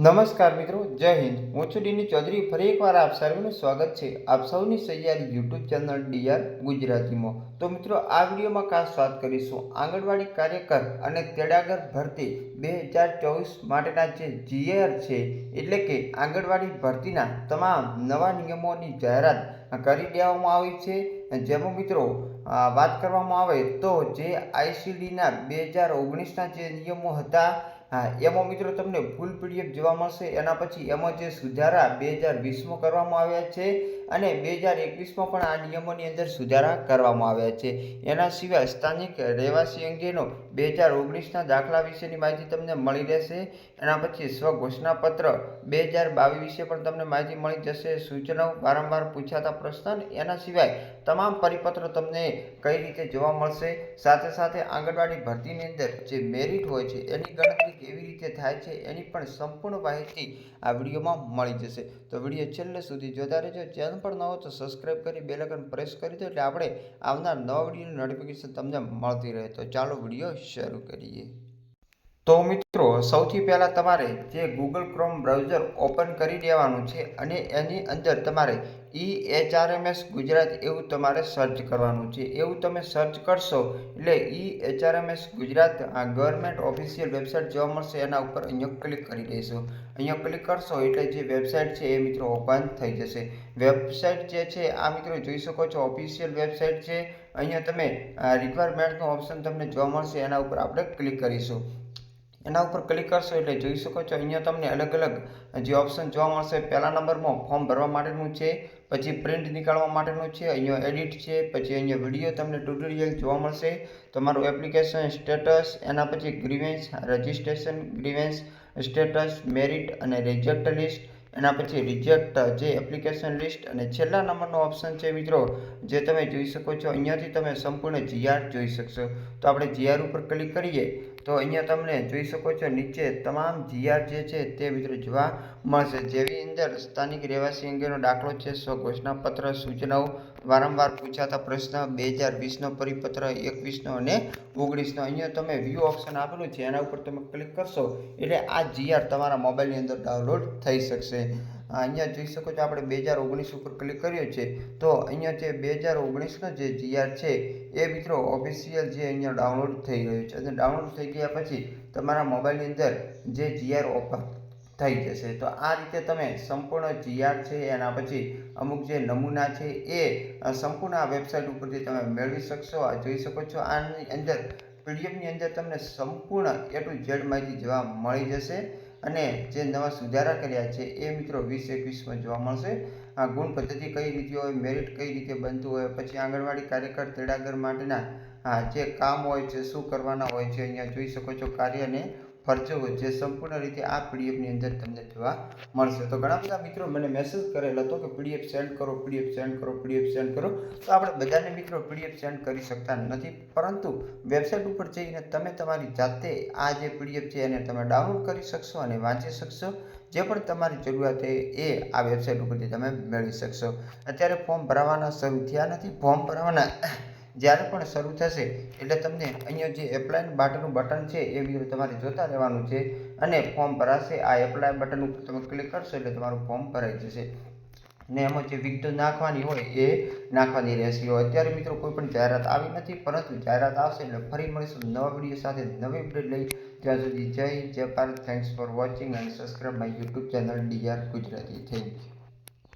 નમસ્કાર મિત્રો, જય હિન્દ. હું છું ડીની ચૌધરી. ફરી એકવાર આપ સર્વેનું સ્વાગત છે આપ સૌની સૈયારી યુટ્યુબ ચેનલ ડીઆર ગુજરાતીમાં. તો મિત્રો, આ વિડીયોમાં ખાસ વાત કરીશું આંગણવાડી કાર્યકર અને તેડાગર ભરતી 2024 માટેના જે જીઆર છે, એટલે કે આંગણવાડી ભરતીના તમામ નવા નિયમોની જાહેરાત કરી દેવામાં આવી છે. જેમાં મિત્રો વાત કરવામાં આવે તો જે આઈસીડીના 2019ના જે નિયમો હતા, એમાં મિત્રો તમને ફૂલ પીડીએફ જોવા મળશે. એના પછી એમાં જે સુધારા 2020માં કરવામાં આવ્યા છે અને 2021માં પણ આ નિયમોની અંદર સુધારા કરવામાં આવ્યા છે. એના સિવાય સ્થાનિક રહેવાસી અંગેનો 2019ના દાખલા વિશેની માહિતી તમને મળી રહેશે. એના પછી સ્વઘોષણાપત્ર 2022 વિશે પણ તમને માહિતી મળી જશે. સૂચનાઓ વારંવાર પૂછાતા પ્રશ્ન, એના સિવાય તમામ પરિપત્રો તમને કઈ રીતે જોવા મળશે. સાથે સાથે આંગણવાડી ભરતીની અંદર જે મેરિટ હોય છે એની ગણતરી કેવી રીતે થાય છે એની પણ સંપૂર્ણ માહિતી આ વિડીયોમાં મળી જશે. તો વિડીયો છેલ્લે સુધી જોતા રહેજો. ચેનલ પર ન હો તો સબસ્ક્રાઈબ કરી બેલ આઇકન પ્રેસ કરી દો, એટલે આપણે આવનાર નવા વિડીયોની નોટિફિકેશન તમને મળતી રહે. તો ચાલો વિડીયો શરૂ કરીએ. તો મિત્રો, સૌથી પહેલાં તમારે જે ગૂગલ ક્રોમ બ્રાઉઝર ઓપન કરી દેવાનું છે અને એની અંદર તમારે EHRMS ગુજરાત એવું તમારે સર્ચ કરવાનું છે. એવું તમે સર્ચ કરશો એટલે EHRMS Gujarat government official website જોવા મળશે. એના ઉપર અહીંયા ક્લિક કરી દઈશું. અહીંયા ક્લિક કરશો એટલે જે વેબસાઇટ છે એ મિત્રો ઓપન થઈ જશે. વેબસાઇટ જે છે આ મિત્રો જોઈ શકો છો, ઓફિશિયલ વેબસાઇટ છે. અહીંયા તમે રિક્વાયરમેન્ટનો ઓપ્શન તમને જોવા મળશે. એના ઉપર આપણે ક્લિક કરીશું. એના ઉપર ક્લિક કરશો એટલે જોઈ શકો છો અહીંયા તમને અલગ અલગ જે ઓપ્શન જોવા મળશે. પહેલા નંબરમાં ફોર્મ ભરવા માટેનું છે, પછી પ્રિન્ટ નીકાળવા માટેનું છે, અહીંયા એડિટ છે, પછી અહીંયા વિડીયો તમને ટ્યુટોરિયલ જોવા મળશે, તમારું એપ્લિકેશન સ્ટેટસ, એના પછી grievance registration, grievance status, merit અને રિજેક્ટ લિસ્ટ, એના પછી રિજેક્ટ જે એપ્લિકેશન લિસ્ટ, અને છેલ્લા નંબરનો ઓપ્શન છે મિત્રો જે તમે જોઈ શકો છો. અહીંયાથી તમે સંપૂર્ણ જીઆર જોઈ શકશો. તો આપણે જીઆર ઉપર ક્લિક કરીએ તો અહીંયા તમને જોઈ શકો છો નીચે તમામ જીઆર જે છે તે મિત્રો જોવા મળશે. જેવી અંદર સ્થાનિક રહેવાસી અંગેનો દાખલો છે, સ્વઘોષણાપત્ર, સૂચનાઓ, વારંવાર પૂછાતા પ્રશ્ન, 2020નો પરિપત્ર, 21નો અને 19નો. અહીંયા તમે વ્યૂ ઓપ્શન આપેલું છે, એના ઉપર તમે ક્લિક કરશો એટલે આ જીઆર તમારા મોબાઈલની અંદર ડાઉનલોડ થઈ શકશે. અહીંયા જોઈ શકો છો આપણે 2019 ઉપર ક્લિક કર્યો છે તો અહીંયા જે 2019નો જે જીઆર છે એ મિત્રો ઓફિશિયલ જે અહીંયા ડાઉનલોડ થઈ રહ્યું છે. અને ડાઉનલોડ થઈ ગયા પછી તમારા મોબાઈલની અંદર જે જીઆર ઓપન થઈ જશે. તો આ રીતે તમે સંપૂર્ણ જીઆર છે, એના પછી અમુક જે નમૂના છે એ સંપૂર્ણ આ વેબસાઇટ ઉપરથી તમે મેળવી શકશો. આ જોઈ શકો છો આની અંદર પીડીએફની અંદર તમને સંપૂર્ણ A to Z માહિતી જોવા મળી જશે. અને જે નવા સુધારા કર્યા છે એ મિત્રો 2021માં જોવા મળશે. આ ગુણ પદ્ધતિ કઈ રીતે હોય, મેરિટ કઈ રીતે બનતું હોય, પછી આંગણવાડી કાર્યકર તેડાગર માટેના જે કામ હોય છે, શું કરવાના હોય છે, અહીંયા જોઈ શકો છો કાર્ય અને ફરજો જે સંપૂર્ણ રીતે આ પીડીએફની અંદર તમને જોવા મળશે. તો ઘણા બધા મિત્રો મને મેસેજ કરેલો હતો કે પીડીએફ સેન્ડ કરો, પીડીએફ સેન્ડ કરો, પીડીએફ સેન્ડ કરો. તો આપણે બધાને મિત્રો પીડીએફ સેન્ડ કરી શકતા નથી, પરંતુ વેબસાઇટ ઉપર જઈને તમે તમારી જાતે આ જે પીડીએફ છે એને તમે ડાઉનલોડ કરી શકશો અને વાંચી શકશો. જે પણ તમારી જરૂરિયાત એ આ વેબસાઇટ ઉપરથી તમે મેળવી શકશો. અત્યારે ફોર્મ ભરવાના શરૂ થયા નથી. ફોર્મ ભરવાના જ્યારે પણ શરૂ થશે એટલે તમને અહીંયા જે એપ્લાય માટેનું બટન છે એ વિડીયો તમારે જોતા રહેવાનું છે અને ફોર્મ ભરાશે. આ એપ્લાય બટન ઉપર તમે ક્લિક કરશો એટલે તમારું ફોર્મ ભરાઈ જશે ને એમાં જે વિગતો નાખવાની હોય એ નાખવાની રહેશે. અત્યારે મિત્રો કોઈ પણ જાહેરાત આવી નથી, પરંતુ જાહેરાત આવશે એટલે ફરી મળીશું નવા વિડીયો સાથે, નવી અપડેટ લઈ. ત્યાં સુધી જય Bharat. Thanks for watching and subscribe my YouTube channel DR Gujarati. Thank you.